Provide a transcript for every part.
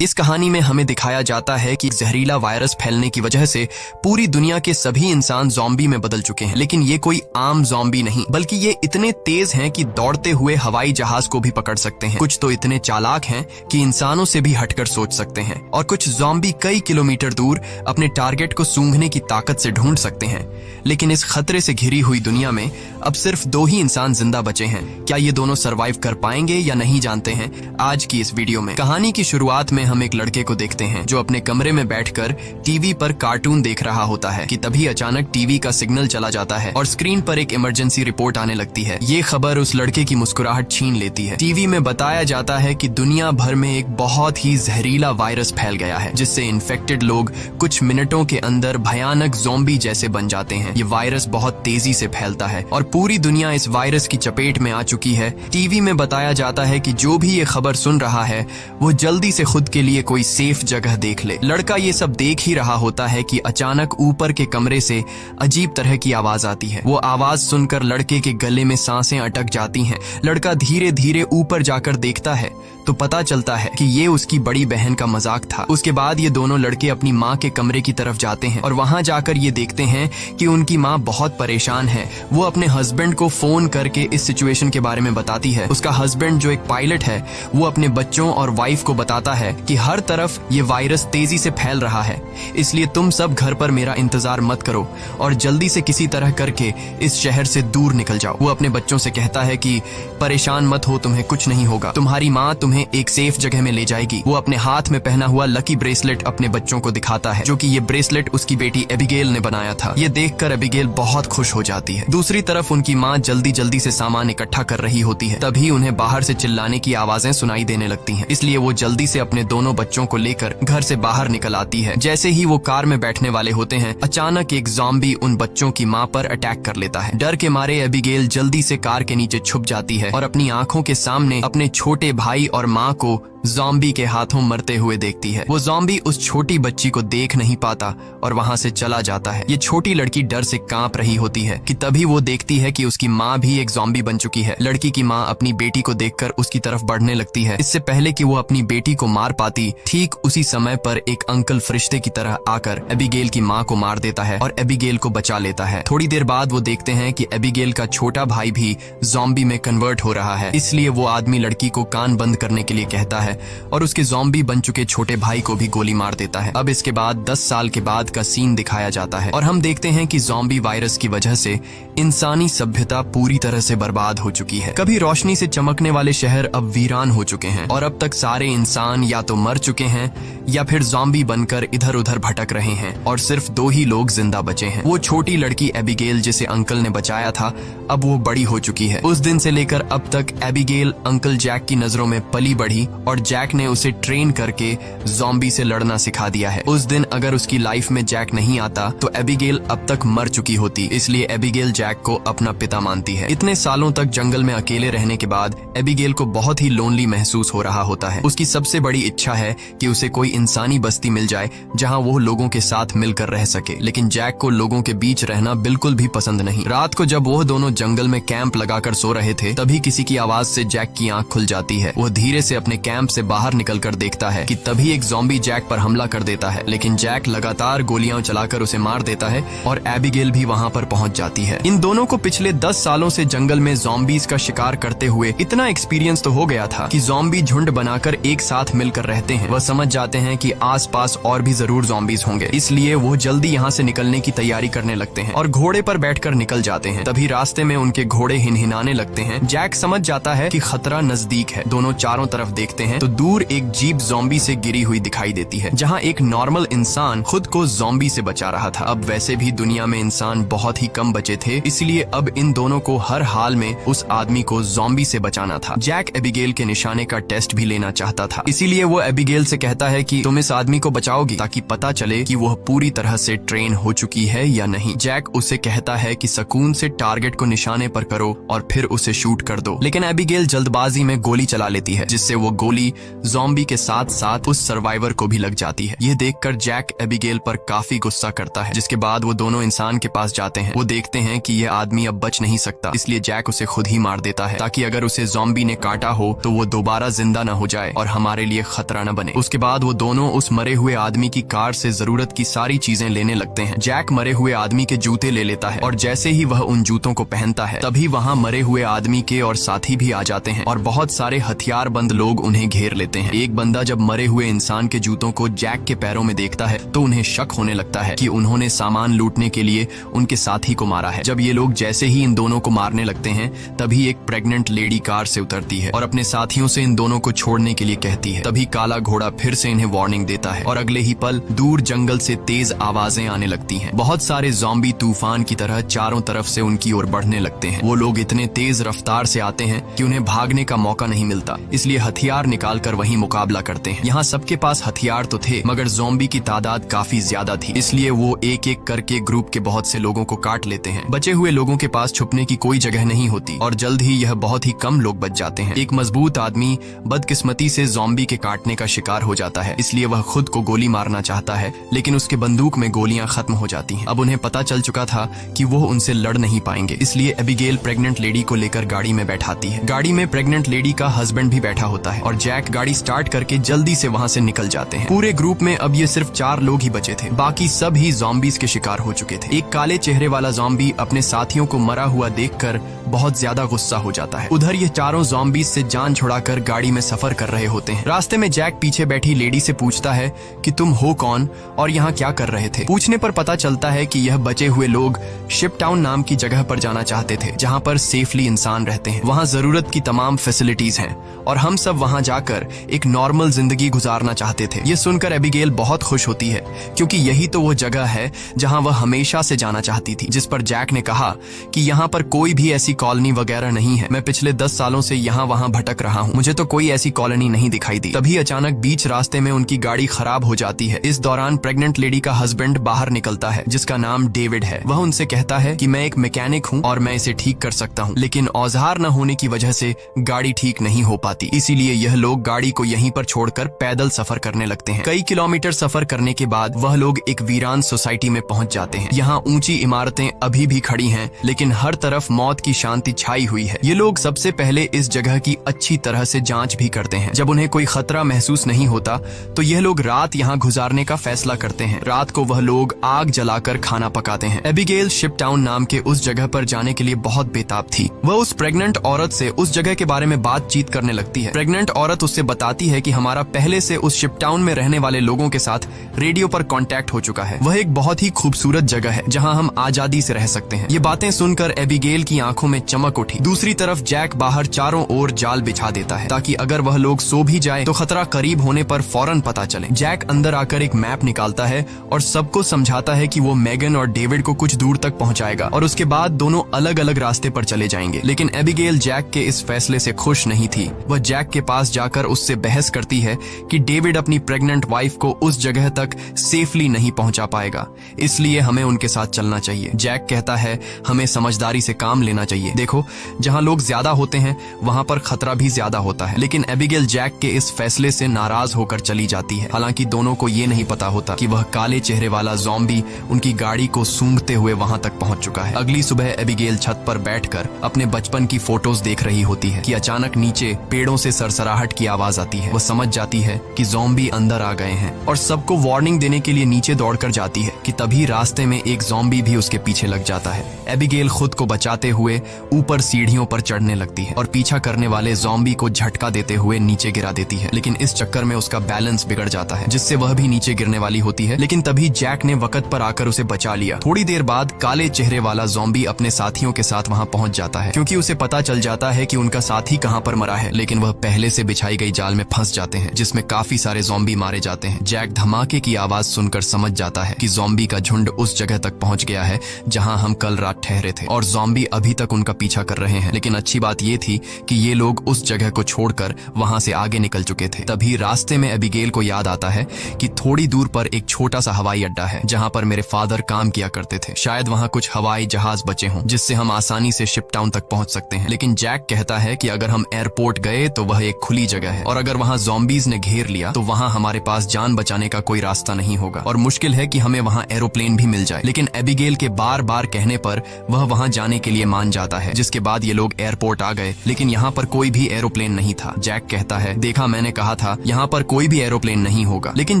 इस कहानी में हमें दिखाया जाता है कि जहरीला वायरस फैलने की वजह से पूरी दुनिया के सभी इंसान ज़ॉम्बी में बदल चुके हैं। लेकिन ये कोई आम ज़ॉम्बी नहीं, बल्कि ये इतने तेज हैं कि दौड़ते हुए हवाई जहाज को भी पकड़ सकते हैं। कुछ तो इतने चालाक हैं कि इंसानों से भी हटकर सोच सकते हैं, और कुछ ज़ॉम्बी कई किलोमीटर दूर अपने टारगेट को सूंघने की ताकत से ढूंढ सकते हैं। लेकिन इस खतरे से घिरी हुई दुनिया में अब सिर्फ 2 ही इंसान जिंदा बचे हैं। क्या ये दोनों सरवाइव कर पाएंगे या नहीं, जानते हैं आज की इस वीडियो में। कहानी की शुरुआत में हम एक लड़के को देखते हैं जो अपने कमरे में बैठकर टीवी पर कार्टून देख रहा होता है कि तभी अचानक टीवी का सिग्नल चला जाता है और स्क्रीन पर एक इमरजेंसी रिपोर्ट आने लगती है। ये खबर उस लड़के की मुस्कुराहट छीन लेती है। टीवी में बताया जाता है कि दुनिया भर में एक बहुत ही जहरीला वायरस फैल गया है, जिससे इन्फेक्टेड लोग कुछ मिनटों के अंदर भयानक ज़ॉम्बी जैसे बन जाते हैं। ये वायरस बहुत तेजी से फैलता है और पूरी दुनिया इस वायरस की चपेट में आ चुकी है। टीवी में बताया जाता है कि जो भी ये खबर सुन रहा है वो जल्दी से खुद के लिए कोई सेफ जगह देख ले। लड़का ये सब देख ही रहा होता है कि अचानक ऊपर के कमरे से अजीब तरह की आवाज आती है। वो आवाज सुनकर लड़के के गले में सांसें अटक जाती हैं। लड़का धीरे धीरे ऊपर जाकर देखता है तो पता चलता है कि ये उसकी बड़ी बहन का मजाक था। उसके बाद ये दोनों लड़के अपनी माँ के कमरे की तरफ जाते हैं और वहां जाकर ये देखते हैं कि उनकी माँ बहुत परेशान है। वो अपने हस्बैंड को फोन करके इस सिचुएशन के बारे में बताती है। उसका हस्बैंड जो एक पायलट है वो अपने बच्चों और वाइफ को बताता है कि हर तरफ ये वायरस तेजी से फैल रहा है, इसलिए तुम सब घर पर मेरा इंतजार मत करो और जल्दी से किसी तरह करके इस शहर से दूर निकल जाओ। वो अपने बच्चों से कहता है कि परेशान मत हो, तुम्हें कुछ नहीं होगा, तुम्हारी माँ तुम्हें एक सेफ जगह में ले जाएगी। वो अपने हाथ में पहना हुआ लकी ब्रेसलेट अपने बच्चों को दिखाता है, जो कि ये ब्रेसलेट उसकी बेटी एबिगेल ने बनाया था। ये देखकर एबिगेल बहुत खुश हो जाती है। दूसरी तरफ उनकी माँ जल्दी जल्दी से सामान इकट्ठा कर रही होती है। तभी उन्हें बाहर से चिल्लाने की आवाजें सुनाई देने लगती हैं, इसलिए वो जल्दी से अपने दोनों बच्चों को लेकर घर से बाहर निकल आती है। जैसे ही वो कार में बैठने वाले होते हैं, अचानक एक ज़ॉम्बी उन बच्चों की माँ पर अटैक कर लेता है। डर के मारे एबिगेल जल्दी से कार के नीचे छुप जाती है और अपनी आंखों के सामने अपने छोटे भाई और माँ को ज़ॉम्बी के हाथों मरते हुए देखती है। वो ज़ॉम्बी उस छोटी बच्ची को देख नहीं पाता और वहां से चला जाता है। ये छोटी लड़की डर से कांप रही होती है कि तभी वो देखती है कि उसकी माँ भी एक ज़ॉम्बी बन चुकी है। लड़की की माँ अपनी बेटी को देखकर उसकी तरफ बढ़ने लगती है। इससे पहले कि वो अपनी बेटी को मार पाती, ठीक उसी समय पर एक अंकल फरिश्ते की तरह आकर एबिगेल की माँ को मार देता है और एबिगेल को बचा लेता है। थोड़ी देर बाद वो देखते हैं कि एबिगेल का छोटा भाई भी ज़ॉम्बी में कन्वर्ट हो रहा है, इसलिए वो आदमी लड़की को कान बंद करने के लिए कहता है और उसके ज़ॉम्बी बन चुके छोटे भाई को भी गोली मार देता है। अब इसके बाद 10 साल के बाद का सीन दिखाया जाता है और हम देखते हैं कि ज़ॉम्बी वायरस की वजह से इंसानी सभ्यता पूरी तरह से बर्बाद हो चुकी है। कभी रोशनी से चमकने वाले शहर अब वीरान हो चुके हैं और अब तक सारे इंसान या तो मर चुके हैं या फिर ज़ॉम्बी बनकर इधर उधर भटक रहे हैं और सिर्फ 2 ही लोग जिंदा बचे हैं। वो छोटी लड़की एबिगेल जिसे अंकल ने बचाया था, अब वो बड़ी हो चुकी है। उस दिन से लेकर अब तक एबिगेल अंकल जैक की नजरों में पली बढ़ी और जैक ने उसे ट्रेन करके ज़ॉम्बी से लड़ना सिखा दिया है। उस दिन अगर उसकी लाइफ में जैक नहीं आता तो एबिगेल अब तक मर चुकी होती, इसलिए एबिगेल जैक को अपना पिता मानती है। इतने सालों तक जंगल में अकेले रहने के बाद एबिगेल को बहुत ही लोनली महसूस हो रहा होता है। उसकी सबसे बड़ी इच्छा है कि उसे कोई इंसानी बस्ती मिल जाए जहां वो लोगों के साथ मिलकर रह सके, लेकिन जैक को लोगों के बीच रहना बिल्कुल भी पसंद नहीं। रात को जब वो दोनों जंगल में कैंप लगाकर सो रहे थे, तभी किसी की आवाज से जैक की आंख खुल जाती है। वो धीरे से अपने कैंप से बाहर निकलकर देखता है कि तभी एक ज़ॉम्बी जैक पर हमला कर देता है, लेकिन जैक लगातार गोलियां चलाकर उसे मार देता है और एबिगेल भी वहां पर पहुंच जाती है। इन दोनों को पिछले 10 सालों से जंगल में ज़ॉम्बीज का शिकार करते हुए इतना एक्सपीरियंस तो हो गया था कि ज़ॉम्बी झुंड बनाकर एक साथ मिलकर रहते हैं। वह समझ जाते हैं कि आसपास और भी जरूर ज़ॉम्बीज होंगे, इसलिए वो जल्दी यहाँ से निकलने की तैयारी करने लगते हैं और घोड़े पर बैठकर निकल जाते हैं। तभी रास्ते में उनके घोड़े हिनहिनाने लगते हैं। जैक समझ जाता है कि खतरा नजदीक है। दोनों चारों तरफ देखते हैं तो दूर एक जीप ज़ॉम्बी से गिरी हुई दिखाई देती है, जहां एक नॉर्मल इंसान खुद को ज़ॉम्बी से बचा रहा था। अब वैसे भी दुनिया में इंसान बहुत ही कम बचे थे, इसलिए अब इन दोनों को हर हाल में उस आदमी को ज़ॉम्बी से बचाना था। जैक एबिगेल के निशाने का टेस्ट भी लेना चाहता था, इसीलिए वो एबिगेल से कहता है कि तुम इस आदमी को बचाओगी ताकि पता चले कि वह पूरी तरह से ट्रेन हो चुकी है या नहीं। जैक उसे कहता है कि सुकून से टारगेट को निशाने पर करो और फिर उसे शूट कर दो, लेकिन एबिगेल जल्दबाजी में गोली चला लेती है, जिससे वो गोली गोली ज़ॉम्बी के साथ साथ उस सर्वाइवर को भी लग जाती है। यह देखकर जैक एबिगेल पर काफी गुस्सा करता है, जिसके बाद वो दोनों इंसान के पास जाते हैं। वो देखते हैं कि यह आदमी अब बच नहीं सकता, इसलिए जैक उसे खुद ही मार देता है ताकि अगर उसे ज़ॉम्बी ने काटा हो तो वो दोबारा जिंदा न हो जाए और हमारे लिए खतरा न बने। उसके बाद वो दोनों उस मरे हुए आदमी की कार से जरूरत की सारी चीजें लेने लगते हैं। जैक मरे हुए आदमी के जूते ले लेता है और जैसे ही वह उन जूतों को पहनता है तभी वहाँ मरे हुए आदमी के और साथी भी आ जाते हैं और बहुत सारे हथियारबंद लोग उन्हें घेर लेते हैं। एक बंदा जब मरे हुए इंसान के जूतों को जैक के पैरों में देखता है तो उन्हें शक होने लगता है कि उन्होंने सामान लूटने के लिए उनके साथी को मारा है। जब ये लोग जैसे ही इन दोनों को मारने लगते हैं तभी एक प्रेग्नेंट लेडी कार से उतरती है और अपने साथियों से इन दोनों को छोड़ने के लिए कहती है। तभी काला घोड़ा फिर से इन्हें वार्निंग देता है और अगले ही पल दूर जंगल से तेज आवाजें आने लगती हैं। बहुत सारे ज़ॉम्बी तूफान की तरह चारों तरफ से उनकी ओर बढ़ने लगते हैं। वो लोग इतने तेज रफ्तार से आते हैं कि उन्हें भागने का मौका नहीं मिलता, इसलिए हथियार निकालकर वहीं मुकाबला करते हैं। यहाँ सबके पास हथियार तो थे मगर ज़ॉम्बी की तादाद काफी ज्यादा थी, इसलिए वो एक एक करके ग्रुप के बहुत से लोगों को काट लेते हैं। बचे हुए लोगों के पास छुपने की कोई जगह नहीं होती और जल्द ही यह बहुत ही कम लोग बच जाते हैं। एक मजबूत आदमी बदकिस्मती से ज़ॉम्बी के काटने का शिकार हो जाता है, इसलिए वह खुद को गोली मारना चाहता है लेकिन उसके बंदूक में गोलियां खत्म हो जाती हैं। अब उन्हें पता चल चुका था कि वो उनसे लड़ नहीं पाएंगे, इसलिए एबिगेल प्रेग्नेंट लेडी को लेकर गाड़ी में बैठाती है। गाड़ी में प्रेग्नेंट लेडी का हस्बैंड भी बैठा होता है और जैक गाड़ी स्टार्ट करके जल्दी से वहाँ से निकल जाते हैं। पूरे ग्रुप में अब ये सिर्फ 4 लोग ही बचे थे, बाकी सब ही ज़ॉम्बीज के शिकार हो चुके थे। एक काले चेहरे वाला ज़ॉम्बी अपने साथियों को मरा हुआ देखकर बहुत ज्यादा गुस्सा हो जाता है। उधर ये चारों ज़ॉम्बीज से जान छुड़ाकर गाड़ी में सफर कर रहे होते हैं। रास्ते में जैक पीछे बैठी लेडी से पूछता है कि तुम हो कौन और यहाँ क्या कर रहे थे। पूछने पर पता चलता है कि यह बचे हुए लोग शिप टाउन नाम की जगह पर जाना चाहते थे जहाँ पर सेफली इंसान रहते हैं। वहाँ जरूरत की तमाम फैसिलिटीज हैं और हम सब वहाँ जाकर एक नॉर्मल जिंदगी गुजारना चाहते थे। ये सुनकर एबिगेल बहुत खुश होती है क्योंकि यही तो वो जगह है जहाँ वह हमेशा से जाना चाहती थी। जिस पर जैक ने कहा कि यहाँ पर कोई भी ऐसी कॉलोनी वगैरह नहीं है, मैं पिछले 10 सालों से यहाँ वहाँ भटक रहा हूँ, मुझे तो कोई ऐसी कॉलोनी नहीं दिखाई दी। तभी अचानक बीच रास्ते में उनकी गाड़ी खराब हो जाती है। इस दौरान प्रेग्नेंट लेडी का हस्बैंड बाहर निकलता है जिसका नाम डेविड है। वह उनसे कहता है कि मैं एक मैकेनिक हूँ और मैं इसे ठीक कर सकता हूँ, लेकिन औजार न होने की वजह से गाड़ी ठीक नहीं हो पाती, इसीलिए यह लोग गाड़ी को यहीं पर छोड़कर पैदल सफर करने लगते हैं। कई किलोमीटर सफर करने के बाद वह लोग एक वीरान सोसाइटी में पहुंच जाते हैं। यहाँ ऊंची इमारतें अभी भी खड़ी हैं लेकिन हर तरफ मौत की शांति छाई हुई है। ये लोग सबसे पहले इस जगह की अच्छी तरह से जांच भी करते हैं। जब उन्हें कोई खतरा महसूस नहीं होता तो यह लोग रात यहाँ गुजारने का फैसला करते हैं। रात को वह लोग आग जलाकर खाना पकाते हैं। एबिगेल शिप टाउन नाम के उस जगह पर जाने के लिए बहुत बेताब थी। वह उस प्रेग्नेंट औरत से उस जगह के बारे में बातचीत करने लगती है। प्रेग्नेंट औरत उससे बताती है कि हमारा पहले से उस शिप टाउन में रहने वाले लोगों के साथ रेडियो पर कांटेक्ट हो चुका है। वह एक बहुत ही खूबसूरत जगह है जहां हम आजादी से रह सकते हैं। ये बातें सुनकर एबिगेल की आंखों में चमक उठी। दूसरी तरफ जैक बाहर चारों ओर जाल बिछा देता है ताकि अगर वह लोग सो भी जाए तो खतरा करीब होने पर फौरन पता चले। जैक अंदर आकर एक मैप निकालता है और सबको समझाता है कि वो मेगन और डेविड को कुछ दूर तक पहुंचाएगा और उसके बाद दोनों अलग अलग रास्ते पर चले जाएंगे। लेकिन एबिगेल जैक के इस फैसले से खुश नहीं थी। वह जैक के पास जाकर उससे बहस करती है कि डेविड अपनी प्रेग्नेंट वाइफ को उस जगह तक सेफली नहीं पहुंचा पाएगा, इसलिए हमें उनके साथ चलना चाहिए। जैक कहता है हमें समझदारी से काम लेना चाहिए। देखो, जहां लोग ज्यादा होते हैं वहां पर खतरा भी ज्यादा होता है। लेकिन एबिगेल जैक के इस फैसले से नाराज होकर चली जाती है। हालांकि दोनों को ये नहीं पता होता कि वह काले चेहरे वाला ज़ॉम्बी उनकी गाड़ी को सूंघते हुए वहां तक पहुंच चुका है। अगली सुबह एबिगेल छत पर बैठकर अपने बचपन की फोटोज देख रही होती है कि अचानक नीचे पेड़ों से सरसराहट की आवाज आती है। वह समझ जाती है कि ज़ॉम्बी अंदर आ गए हैं और सबको वार्निंग देने के लिए नीचे दौड़कर जाती है कि तभी रास्ते में एक ज़ॉम्बी भी उसके पीछे लग जाता है। एबिगेल खुद को बचाते हुए ऊपर सीढ़ियों पर चढ़ने लगती है और पीछा करने वाले ज़ॉम्बी को झटका देते हुए नीचे गिरा देती है। लेकिन इस चक्कर में उसका बैलेंस बिगड़ जाता है जिससे वह भी नीचे गिरने वाली होती है। लेकिन तभी जैक ने वक्त पर आकर उसे बचा लिया। थोड़ी देर बाद काले चेहरे वाला ज़ॉम्बी अपने साथियों के साथ वहां पहुंच जाता है क्योंकि उसे पता चल जाता है कि उनका साथी कहां पर मरा है। लेकिन वह पहले से बिछाई गई जाल में फंस जाते हैं जिसमें काफी सारे ज़ॉम्बी मारे जाते हैं। जैक धमाके की आवाज सुनकर समझ जाता है कि ज़ॉम्बी का झुंड उस जगह तक पहुंच गया है जहां हम कल रात ठहरे थे और ज़ॉम्बी अभी तक उनका पीछा कर रहे हैं। लेकिन अच्छी बात ये थी कि ये लोग उस जगह को छोड़कर वहां से आगे निकल चुके थे। तभी रास्ते में एबिगेल को याद आता है कि थोड़ी दूर पर एक छोटा सा हवाई अड्डा है जहां पर मेरे फादर काम किया करते थे। शायद वहां कुछ हवाई जहाज बचे हों जिससे हम आसानी से शिप टाउन तक पहुंच सकते हैं। लेकिन जैक कहता है कि अगर हम एयरपोर्ट गए तो वह एक खुली जगह है और अगर वहाँ ज़ॉम्बीज ने घेर लिया तो वहाँ हमारे पास जान बचाने का कोई रास्ता नहीं होगा और मुश्किल है कि हमें वहाँ एरोप्लेन भी मिल जाए। लेकिन एबिगेल के बार बार कहने पर वह वहाँ जाने के लिए मान जाता है, जिसके बाद ये लोग एयरपोर्ट आ गए, लेकिन यहाँ पर कोई भी एरोप्लेन नहीं था। जैक कहता है, देखा, मैंने कहा था यहाँ पर कोई भी एरोप्लेन नहीं होगा। लेकिन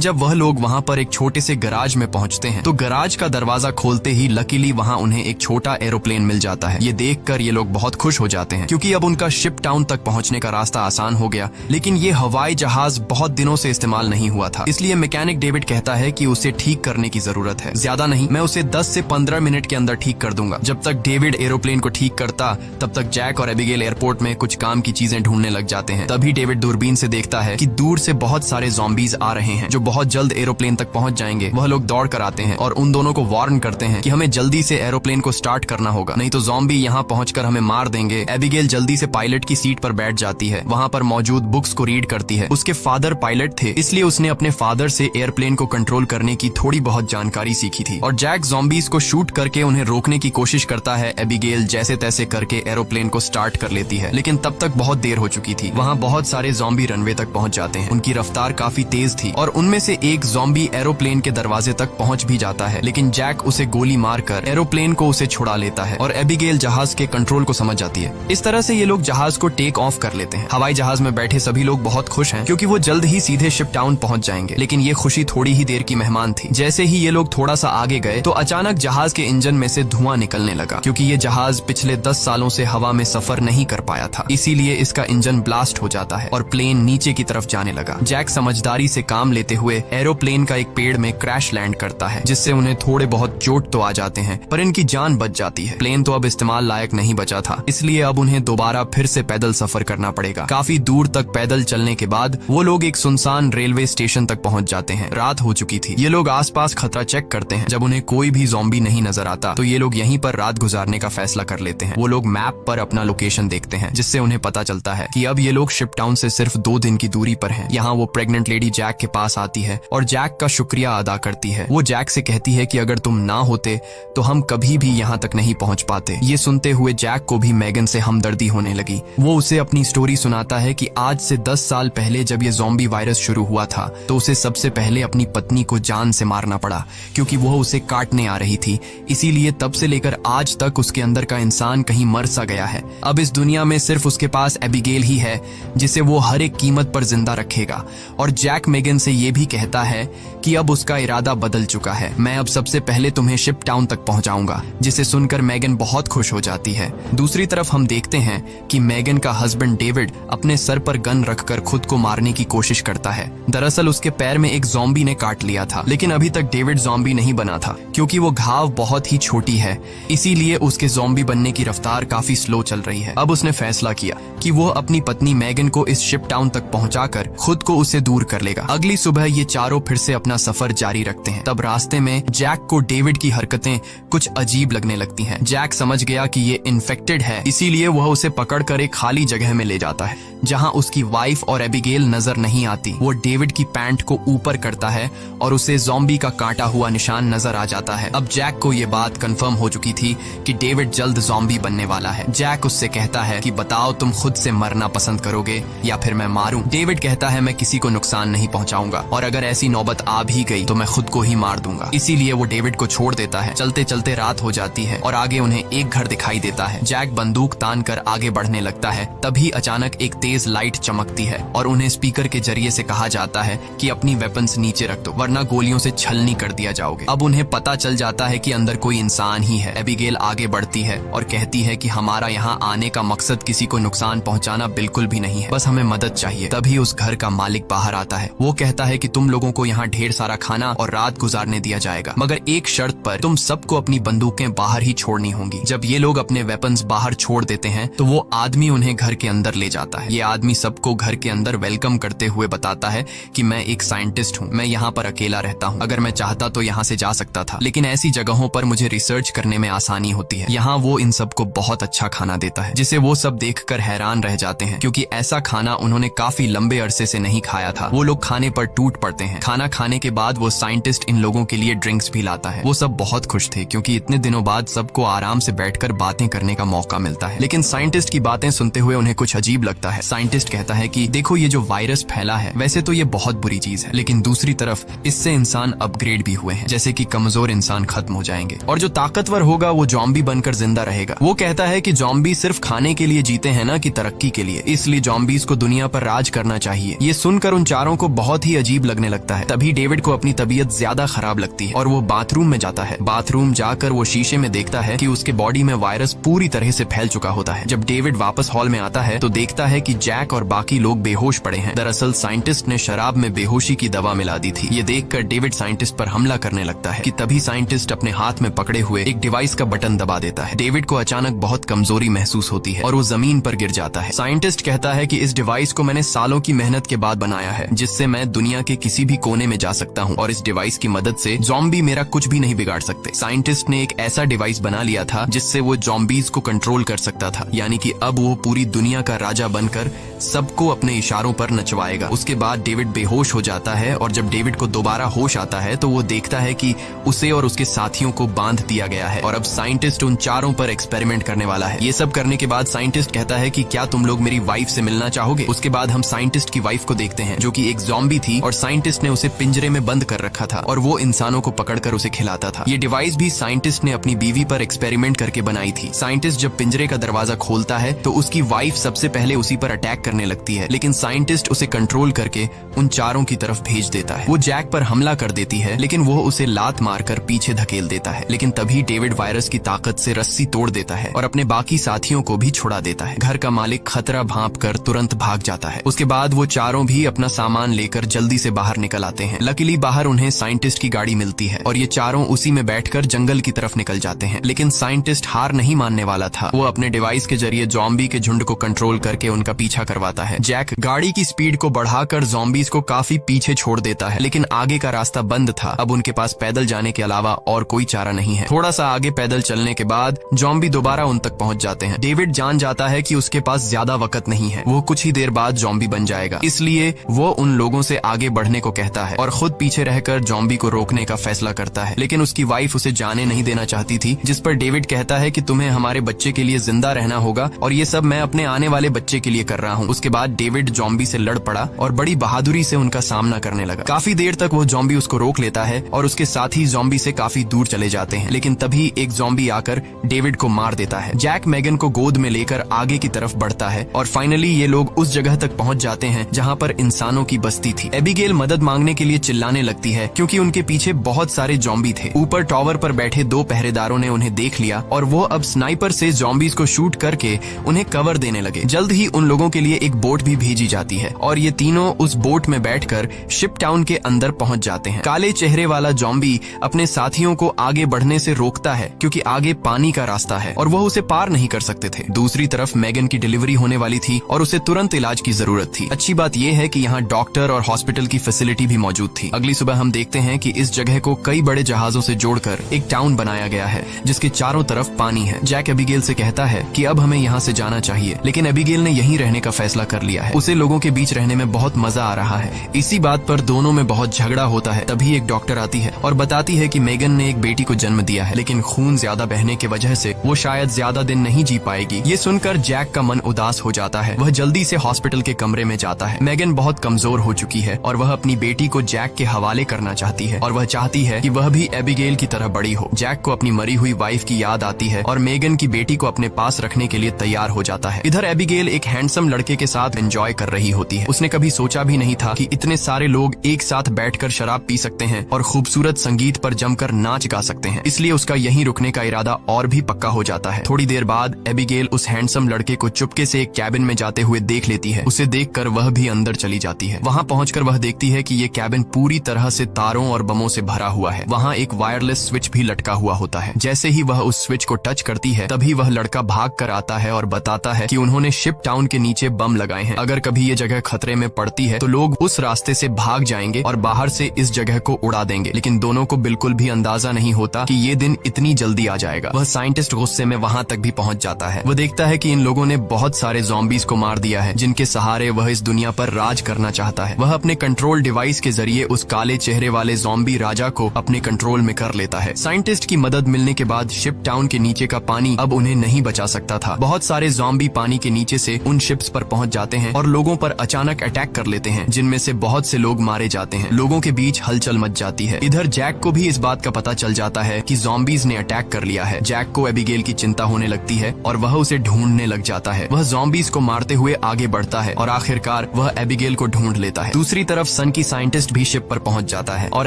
जब वह लोग वहाँ पर एक छोटे से गराज में पहुँचते हैं तो गराज का दरवाजा खोलते ही लकीली वहाँ उन्हें एक छोटा एरोप्लेन मिल जाता है। ये देखकर ये लोग बहुत खुश हो जाते हैं क्योंकि अब उनका शिप टाउन तक पहुँचने का रास्ता आसान हो गया। लेकिन ये हवाई जहाज बहुत दिनों से इस्तेमाल नहीं हुआ था, इसलिए मैकेनिक डेविड कहता है कि उसे ठीक करने की जरूरत है। ज्यादा नहीं, मैं उसे 10 से 15 मिनट के अंदर ठीक कर दूंगा। जब तक डेविड एरोप्लेन को ठीक करता तब तक जैक और एबिगेल एयरपोर्ट में कुछ काम की चीजें ढूंढने लग जाते हैं। तभी डेविड दूरबीन से देखता है कि दूर से बहुत सारे ज़ॉम्बीज आ रहे हैं जो बहुत जल्द एरोप्लेन तक पहुंच जाएंगे। वह लोग दौड़ कर आते हैं और उन दोनों को वार्न करते हैं कि हमें जल्दी से एरोप्लेन को स्टार्ट करना होगा, नहीं तो ज़ॉम्बी यहाँ पहुंचकर हमें मार देंगे। एबिगेल जल्दी से पायलट की सीट पर बैठ जाती है, वहाँ पर मौजूद बुक्स को रीड करती है। उसके फादर पायलट थे, इसलिए उसने अपने फादर से एयरप्लेन को कंट्रोल करने की थोड़ी बहुत जानकारी सीखी थी और जैक ज़ॉम्बीज को शूट करके उन्हें रोकने की कोशिश करता है। एबिगेल जैसे तैसे करके एरोप्लेन को स्टार्ट कर लेती है, लेकिन तब तक बहुत देर हो चुकी थी। वहाँ बहुत सारे ज़ॉम्बी रनवे तक पहुँच जाते हैं। उनकी रफ्तार काफी तेज थी और उनमें से एक ज़ॉम्बी एरोप्लेन के दरवाजे तक पहुँच भी जाता है, लेकिन जैक उसे गोली मारकर एरोप्लेन को उसे छुड़ा लेता है और एबिगेल जहाज के कंट्रोल को समझ जाती है। इस तरह से ये लोग जहाज को टेक ऑफ कर लेते हैं। हवाई जहाज में बैठे सभी लोग बहुत खुश हैं क्योंकि वो जल्द ही सीधे शिप टाउन पहुंच जाएंगे। लेकिन ये खुशी थोड़ी ही देर की मेहमान थी। जैसे ही ये लोग थोड़ा सा आगे गए तो अचानक जहाज के इंजन में से धुआं निकलने लगा क्योंकि ये जहाज पिछले 10 सालों से हवा में सफर नहीं कर पाया था, इसीलिए इसका इंजन ब्लास्ट हो जाता है और प्लेन नीचे की तरफ जाने लगा। जैक समझदारी से काम लेते हुए एरोप्लेन का एक पेड़ में क्रैश लैंड करता है, जिससे उन्हें थोड़े बहुत चोट तो आ जाते हैं पर इनकी जान बच जाती है। प्लेन तो अब इस्तेमाल लायक नहीं बचा था, इसलिए अब उन्हें दोबारा फिर से पैदल सफर करना पड़ेगा। काफी दूर तक पैदल चलने के बाद वो लोग एक सुनसान रेलवे स्टेशन तक पहुंच जाते हैं। रात हो चुकी थी। ये लोग आसपास खतरा चेक करते हैं। जब उन्हें कोई भी ज़ॉम्बी नहीं नजर आता तो ये लोग यहीं पर रात गुजारने का फैसला कर लेते हैं। वो लोग मैप पर अपना लोकेशन देखते हैं, जिससे उन्हें पता चलता है कि अब ये लोग शिप टाउन से सिर्फ 2 दिन की दूरी पर हैं। यहाँ वो प्रेग्नेंट लेडी जैक के पास आती है और जैक का शुक्रिया अदा करती है। वो जैक से कहती है कि अगर तुम ना होते तो हम कभी भी यहाँ तक नहीं पहुँच पाते। ये सुनते हुए जैक को भी मैगन से हमदर्दी होने लगी। वो उसे अपनी स्टोरी सुनाता है कि आज से 10 साल पहले जब ये ज़ॉम्बी वायरस शुरू हुआ था तो उसे सबसे पहले अपनी पत्नी को जान से मारना पड़ा क्योंकि वो उसे काटने आ रही थी। इसीलिए तब से लेकर आज तक उसके अंदर का इंसान कहीं मर सा गया है। अब इस दुनिया में सिर्फ उसके पास एबिगेल ही है जिसे वो हर एक कीमत पर जिंदा रखेगा। और जैक मैगन से ये भी कहता है कि अब उसका इरादा बदल चुका है। मैं अब सबसे पहले तुम्हें शिप टाउन तक पहुंचाऊंगा, जिसे सुनकर मैगन बहुत खुश हो जाती है। दूसरी तरफ हम देखते हैं कि मैगन का हस्बैंड डेविड अपने सर पर गन रखकर खुद को मारने की कोशिश करता है। दरअसल उसके पैर में एक ज़ॉम्बी ने काट लिया था, लेकिन अभी तक डेविड ज़ॉम्बी नहीं बना था क्योंकि वो घाव बहुत ही छोटी है, इसीलिए उसके ज़ॉम्बी बनने की रफ्तार काफी स्लो चल रही है। अब उसने फैसला किया कि वो अपनी पत्नी मैगन को इस शिप टाउन तक पहुंचाकर खुद को उससे दूर कर लेगा। अगली सुबह ये चारों फिर से अपना सफर जारी रखते हैं। तब रास्ते में जैक को डेविड की हरकतें कुछ अजीब लगने लगती हैं। जैक समझ गया कि ये इन्फेक्टेड है, इसीलिए वह उसे पकड़कर एक खाली जगह में ले जाता है जहां उसकी वाइफ और एबिगेल नजर नहीं आती। वो डेविड की पैंट को ऊपर करता है और उसे ज़ॉम्बी का काटा हुआ निशान नजर आ जाता है। अब जैक को ये बात कंफर्म हो चुकी थी कि डेविड जल्द ज़ॉम्बी बनने वाला है। जैक उससे कहता है कि बताओ तुम खुद से मरना पसंद करोगे या फिर मैं मारूं। डेविड कहता है मैं किसी को नुकसान नहीं पहुंचाऊंगा और अगर ऐसी नौबत आ भी गई तो मैं खुद को ही मार दूंगा। इसीलिए वो डेविड को छोड़ देता है। चलते चलते रात हो जाती है और आगे उन्हें एक घर दिखाई देता है। जैक बंदूक तान कर आगे बढ़ने लगता है। तभी अचानक एक तेज लाइट चमकती है और उन्हें स्पीकर के जरिए से कहा जाता है कि अपनी वेपन्स नीचे रख दो वरना गोलियों से छलनी कर दिया जाओगे। अब उन्हें पता चल जाता है कि अंदर कोई इंसान ही है। एबिगेल आगे बढ़ती है और कहती है कि हमारा यहाँ आने का मकसद किसी को नुकसान पहुँचाना बिल्कुल भी नहीं है, बस हमें मदद चाहिए। तभी उस घर का मालिक बाहर आता है। वो कहता है कि तुम लोगों को यहाँ ढेर सारा खाना और रात गुजारने दिया जाएगा, मगर एक शर्त पर, तुम सबको अपनी बंदूकें बाहर ही छोड़नी होंगी। जब ये लोग अपने वेपन्स बाहर छोड़ देते हैं तो वो आदमी उन्हें घर के अंदर ले जाता है। ये आदमी सबको घर के अंदर वेलकम करते हुए बताता है कि मैं एक साइंटिस्ट हूँ, मैं यहाँ पर अकेला रहता हूँ, अगर मैं चाहता तो यहाँ से जा सकता था, लेकिन ऐसी जगहों पर मुझे रिसर्च करने में आसानी होती है। यहाँ वो इन सबको बहुत अच्छा खाना देता है जिसे वो सब देखकर हैरान रह जाते हैं क्योंकि ऐसा खाना उन्होंने काफी लंबे अरसे से नहीं खाया था। वो लोग खाने पर टूट पड़ते हैं। खाना खाने के बाद वो साइंटिस्ट इन लोगों के लिए ड्रिंक्स भी लाता है। वो सब बहुत खुश थे क्योंकि इतने दिनों बाद सबको आराम से बैठकर बातें करने का मौका मिलता है। लेकिन साइंटिस्ट की बातें सुनते हुए उन्हें कुछ अजीब लगता है। साइंटिस्ट कहता कहता है कि देखो ये जो वायरस फैला है वैसे तो ये बहुत बुरी चीज है, लेकिन दूसरी तरफ इससे इंसान अपग्रेड भी हुए हैं, जैसे कि कमजोर इंसान खत्म हो जाएंगे और जो ताकतवर होगा वो जॉम्बी बनकर जिंदा रहेगा। वो कहता है कि जॉम्बी सिर्फ खाने के लिए जीते हैं ना कि तरक्की के लिए, इसलिए जॉम्बीज को दुनिया पर राज करना चाहिए। ये सुनकर उन चारों को बहुत ही अजीब लगने लगता है। तभी डेविड को अपनी तबीयत ज्यादा खराब लगती है और वो बाथरूम में जाता है। बाथरूम जाकर वो शीशे में देखता है कि उसके बॉडी में वायरस पूरी तरह से फैल चुका होता है। जब डेविड वापस हॉल में आता है तो देखता है कि जैक और बाकी लोग बेहोश पड़े हैं। दरअसल साइंटिस्ट ने शराब में बेहोशी की दवा मिला दी थी। ये देखकर डेविड साइंटिस्ट पर हमला करने लगता है कि तभी साइंटिस्ट अपने हाथ में पकड़े हुए एक डिवाइस का बटन दबा देता है। डेविड को अचानक बहुत कमजोरी महसूस होती है और वो जमीन पर गिर जाता है। साइंटिस्ट कहता है कि इस डिवाइस को मैंने सालों की मेहनत के बाद बनाया है, जिससे मैं दुनिया के किसी भी कोने में जा सकता हूँ और इस डिवाइस की मदद से जॉम्बी मेरा कुछ भी नहीं बिगाड़ सकते। साइंटिस्ट ने एक ऐसा डिवाइस बना लिया था जिससे वो जॉम्बीज को कंट्रोल कर सकता था, यानी कि अब वो पूरी दुनिया का राजा बनकर सबको अपने इशारों पर नचवाएगा। उसके बाद डेविड बेहोश हो जाता है और जब डेविड को दोबारा होश आता है तो वो देखता है कि उसे और उसके साथियों को बांध दिया गया है और अब साइंटिस्ट उन चारों पर एक्सपेरिमेंट करने वाला है। ये सब करने के बाद साइंटिस्ट कहता है कि क्या तुम लोग मेरी वाइफ से मिलना चाहोगे। उसके बाद हम साइंटिस्ट की वाइफ को देखते हैं जो कि एक ज़ॉम्बी थी और साइंटिस्ट ने उसे पिंजरे में बंद कर रखा था और वो इंसानों को पकड़कर उसे खिलाता था। ये डिवाइस भी साइंटिस्ट ने अपनी बीवी पर एक्सपेरिमेंट करके बनाई थी। साइंटिस्ट जब पिंजरे का दरवाजा खोलता है तो उसकी वाइफ सबसे पहले उसी पर अटैक करने लगती है, लेकिन साइंटिस्ट उसे कंट्रोल करके उन चारों की तरफ भेज देता है। वो जैक पर हमला कर देती है, लेकिन वो उसे लात मारकर पीछे धकेल देता है। लेकिन तभी डेविड वायरस की ताकत से रस्सी तोड़ देता है और अपने बाकी साथियों को भी छुड़ा देता है। घर का मालिक खतरा भांप कर तुरंत भाग जाता है। उसके बाद वो चारों भी अपना सामान लेकर जल्दी से बाहर निकल आते हैं। लकीली बाहर उन्हें साइंटिस्ट की गाड़ी मिलती है और ये चारों उसी में बैठकर जंगल की तरफ निकल जाते हैं। लेकिन साइंटिस्ट हार नहीं मानने वाला था। वो अपने डिवाइस के जरिए ज़ॉम्बी के झुंड को कंट्रोल करके उनका पीछा करवाता है। जैक गाड़ी की स्पीड को बढ़ाकर ज़ॉम्बीज को काफी पीछे छोड़ देता है, लेकिन आगे का रास्ता बंद था। अब उनके पास पैदल जाने के अलावा और कोई चारा नहीं है। थोड़ा सा आगे पैदल चलने के बाद ज़ॉम्बी दोबारा उन तक पहुंच जाते हैं। डेविड जान जाता है कि उसके पास ज्यादा वक्त नहीं है, वो कुछ ही देर बाद ज़ॉम्बी बन जाएगा, इसलिए वो उन लोगों से आगे बढ़ने को कहता है और खुद पीछे रहकर ज़ॉम्बी को रोकने का फैसला करता है। लेकिन उसकी वाइफ उसे जाने नहीं देना चाहती थी, जिस पर डेविड कहता है कि तुम्हें हमारे बच्चे के लिए जिंदा रहना होगा और ये सब मैं अपने आने वाले बच्चे के लिए कर रहा हूँ। उसके बाद डेविड ज़ॉम्बी से लड़ पड़ा और बड़ी बहादुरी से उनका सामना करने लगा। काफी देर तक वो ज़ॉम्बी उसको रोक लेता है और उसके साथ ही ज़ॉम्बी से काफी दूर चले जाते हैं, लेकिन तभी एक ज़ॉम्बी आकर डेविड को मार देता है। जैक मेगन को गोद में लेकर आगे की तरफ बढ़ता है और फाइनली ये लोग उस जगह तक पहुंच जाते हैं जहां पर इंसानों की बस्ती थी। एबिगेल मदद मांगने के लिए चिल्लाने लगती है क्योंकि उनके पीछे बहुत सारे ज़ॉम्बी थे। ऊपर टावर पर बैठे 2 पहरेदारों ने उन्हें देख लिया और वो अब स्नाइपर से ज़ॉम्बीज को शूट करके उन्हें कवर देने लगे। जल्द ही उन लोगों के लिए एक बोट भी भेजी जाती है और ये तीनों उस बोट में बैठकर शिप टाउन के अंदर पहुंच जाते हैं। काले चेहरे वाला ज़ॉम्बी अपने साथियों को आगे बढ़ने से रोकता है क्योंकि आगे पानी का रास्ता है और वह उसे पार नहीं कर सकते थे। दूसरी तरफ मेगन की डिलीवरी होने वाली थी और उसे तुरंत इलाज की जरूरत थी। अच्छी बात यह है कि यहाँ डॉक्टर और हॉस्पिटल की फैसिलिटी भी मौजूद थी। अगली सुबह हम देखते हैं कि इस जगह को कई बड़े जहाजों से जोड़कर एक टाउन बनाया गया है जिसके चारों तरफ पानी है। जैक एबिगेल से कहता है कि अब हमें यहाँ से जाना चाहिए, लेकिन एबिगेल ने यहीं रहने का फैसला कर लिया है। उसे लोगों के बीच रहने में बहुत मजा आ रहा है। इसी बात पर दोनों में बहुत झगड़ा होता है। तभी एक डॉक्टर आती है और बताती है कि मेगन ने एक बेटी को जन्म दिया है, लेकिन खून ज्यादा बहने की वजह से वो शायद ज्यादा दिन नहीं जी पाएगी। ये सुनकर जैक का मन उदास हो जाता है। वह जल्दी से हॉस्पिटल के कमरे में जाता है। मेगन बहुत कमजोर हो चुकी है और वह अपनी बेटी को जैक के हवाले करना चाहती है और वह चाहती है कि वह भी एबिगेल की तरह बड़ी हो। जैक को अपनी मरी हुई वाइफ की याद आती है और मेगन की बेटी को अपने पास रखने के लिए तैयार हो जाता है। इधर एबिगेल एक हैंडसम लड़के के साथ एंजॉय कर रही होती है। उसने कभी सोचा भी नहीं था कि इतने सारे लोग एक साथ बैठकर शराब पी सकते हैं और खूबसूरत संगीत पर जमकर नाच गा सकते हैं, इसलिए उसका यहीं रुकने का इरादा और भी पक्का हो जाता है। थोड़ी देर बाद एबिगेल उस हैंडसम लड़के को चुपके से एक कैबिन में जाते हुए देख लेती है। उसे देखकर वह भी अंदर चली जाती है। वहां पहुंचकर वह देखती है कि ये कैबिन पूरी तरह से तारों और बमों से भरा हुआ है। वहां एक वायरलेस स्विच भी लटका हुआ होता है। जैसे ही वह उस स्विच को टच करती है तभी वह लड़का भाग कर आता है और बताता है कि उन्होंने शिप टाउन के नीचे बम लगाए हैं। अगर कभी ये जगह खतरे में पड़ती है तो लोग उस रास्ते से भाग जाएंगे और बाहर से इस जगह को उड़ा देंगे। लेकिन दोनों को बिल्कुल भी अंदाजा नहीं होता कि ये दिन इतनी जल्दी आ जाएगा। वह साइंटिस्ट गुस्से में वहां तक भी पहुंच जाता है। वह देखता है कि इन लोगों ने बहुत सारे ज़ॉम्बीज को मार दिया है जिनके सहारे वह इस दुनिया पर राज करना चाहता है। वह अपने कंट्रोल डिवाइस के जरिए उस काले चेहरे वाले ज़ॉम्बी राजा को अपने कंट्रोल में कर लेता है। साइंटिस्ट की मदद मिलने के बाद शिप टाउन के नीचे का पानी अब उन्हें नहीं बचा सकता था। बहुत सारे ज़ॉम्बी पानी के नीचे से उन शिप्स पर पहुंच जाते हैं और लोगों पर अचानक अटैक कर लेते हैं, जिनमें से बहुत से लोग मारे जाते हैं। लोगों के बीच हलचल मच जाती है। इधर जैक को भी इस बात का पता चल जाता है कि ज़ॉम्बीज ने अटैक कर लिया है। जैक को एबिगेल की चिंता होने लगती है और वह उसे ढूंढने लग जाता है। वह ज़ॉम्बीज को मारते हुए आगे बढ़ता है और आखिरकार वह एबिगेल को ढूंढ लेता है। दूसरी तरफ सन की साइंटिस्ट भी शिप पर पहुंच जाता है और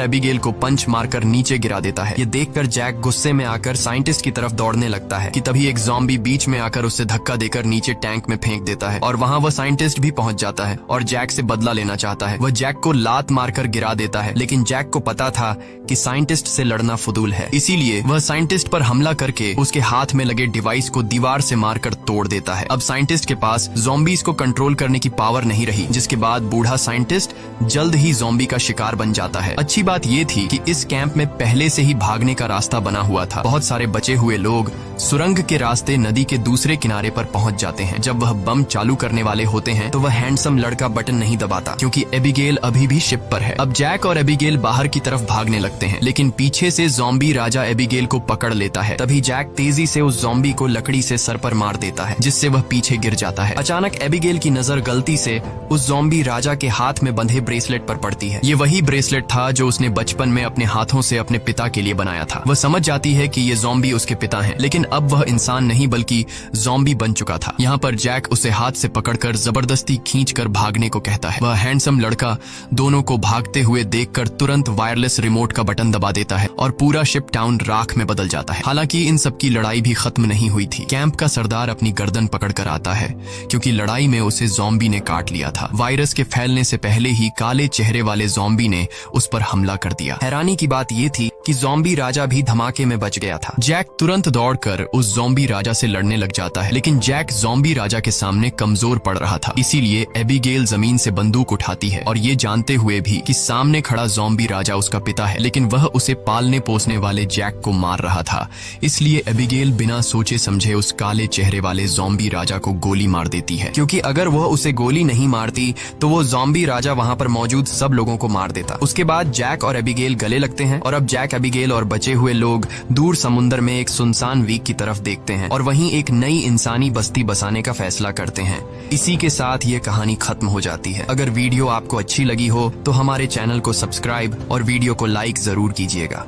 एबिगेल को पंच मारकर नीचे गिरा देता है। ये देखकर जैक गुस्से में आकर साइंटिस्ट की तरफ दौड़ने लगता है कि तभी एक ज़ॉम्बी बीच में आकर उसे धक्का देकर नीचे टैंक में फेंक देता है और वहाँ वह साइंटिस्ट भी पहुंच जाता है और जैक से बदला लेना चाहता है। वह जैक को लात मारकर गिरा देता है, लेकिन जैक को पता था कि साइंटिस्ट से लड़ना फुदूल है, इसीलिए वह साइंटिस्ट पर हमला करके उसके हाथ में लगे डिवाइस को दीवार से मारकर तोड़ देता है। अब साइंटिस्ट के पास ज़ॉम्बीज को कंट्रोल करने की पावर नहीं रही, जिसके बाद बूढ़ा साइंटिस्ट जल्द ही ज़ॉम्बी का शिकार बन जाता है। अच्छी बात ये थी कि इस कैंप में पहले से ही भागने का रास्ता बना हुआ था। बहुत सारे बचे हुए लोग सुरंग के रास्ते नदी के दूसरे किनारे पर पहुंच जाते हैं। जब वह बम चालू करने वाले होते हैं तो वह हैंडसम लड़का बटन नहीं दबाता, क्योंकि एबिगेल अभी भी शिप पर है। अब जैक और एबिगेल बाहर की तरफ भागने लगते हैं, लेकिन पीछे से ज़ॉम्बी राजा एबिगेल को पकड़ लेता है। तभी जैक तेजी से उस ज़ॉम्बी को लकड़ी से सर पर मार देता है, जिससे वह पीछे गिर जाता है। अचानक एबिगेल की नजर गलती से उस ज़ॉम्बी राजा के हाथ में बंधे ब्रेसलेट पर पड़ती है। ये वही ब्रेसलेट था जो उसने बचपन में अपने हाथों से अपने पिता के लिए बनाया था। वह समझ जाती है कि ये ज़ॉम्बी उसके पिता हैं, लेकिन अब वह इंसान नहीं बल्कि ज़ॉम्बी बन चुका था। यहाँ पर जैक उसे हाथ से पकड़कर जबरदस्ती खींचकर भागने को कहता है। वह हैंडसम लड़का दोनों को भागते हुए देखकर तुरंत वायरलेस रिमोट का बटन दबा देता है और पूरा शिप टाउन राख में बदल जाता है। हालांकि इन सब की लड़ाई भी खत्म नहीं हुई थी। कैंप का सरदार अपनी गर्दन पकड़कर आता है, क्योंकि लड़ाई में उसे ज़ॉम्बी ने काट लिया था। वायरस के फैलने से पहले ही काले चेहरे वाले ज़ॉम्बी ने उस पर हमला कर दिया। हैरानी की बात यह थी कि ज़ॉम्बी राजा भी धमाके में बच गया था। जैक तुरंत दौड़कर उस ज़ॉम्बी राजा से लड़ने लग जाता है, लेकिन जैक ज़ॉम्बी राजा के सामने कमजोर पड़ रहा था। इसीलिए एबिगेल जमीन से बंदूक उठाती है और ये जानते हुए भी कि सामने खड़ा ज़ॉम्बी राजा उसका पिता है, लेकिन वह उसे पालने पोसने वाले जैक को मार रहा था। इसलिए एबिगेल बिना सोचे समझे उस काले चेहरे वाले ज़ॉम्बी राजा को गोली मार देती है, क्योंकि अगर वह उसे गोली नहीं मारती तो वो ज़ॉम्बी राजा वहां पर मौजूद सब लोगों को मार देता। उसके बाद जैक और एबिगेल गले लगते हैं और अब जैक, एबिगेल और बचे हुए लोग दूर समुद्र में एक सुनसान द्वीप की तरफ देखते हैं और वहीं एक नई इंसानी बस्ती बसाने का फैसला करते हैं। इसी के साथ ये कहानी खत्म हो जाती है। अगर वीडियो आपको अच्छी लगी हो तो हमारे चैनल को सब्सक्राइब और वीडियो को लाइक जरूर कीजिएगा।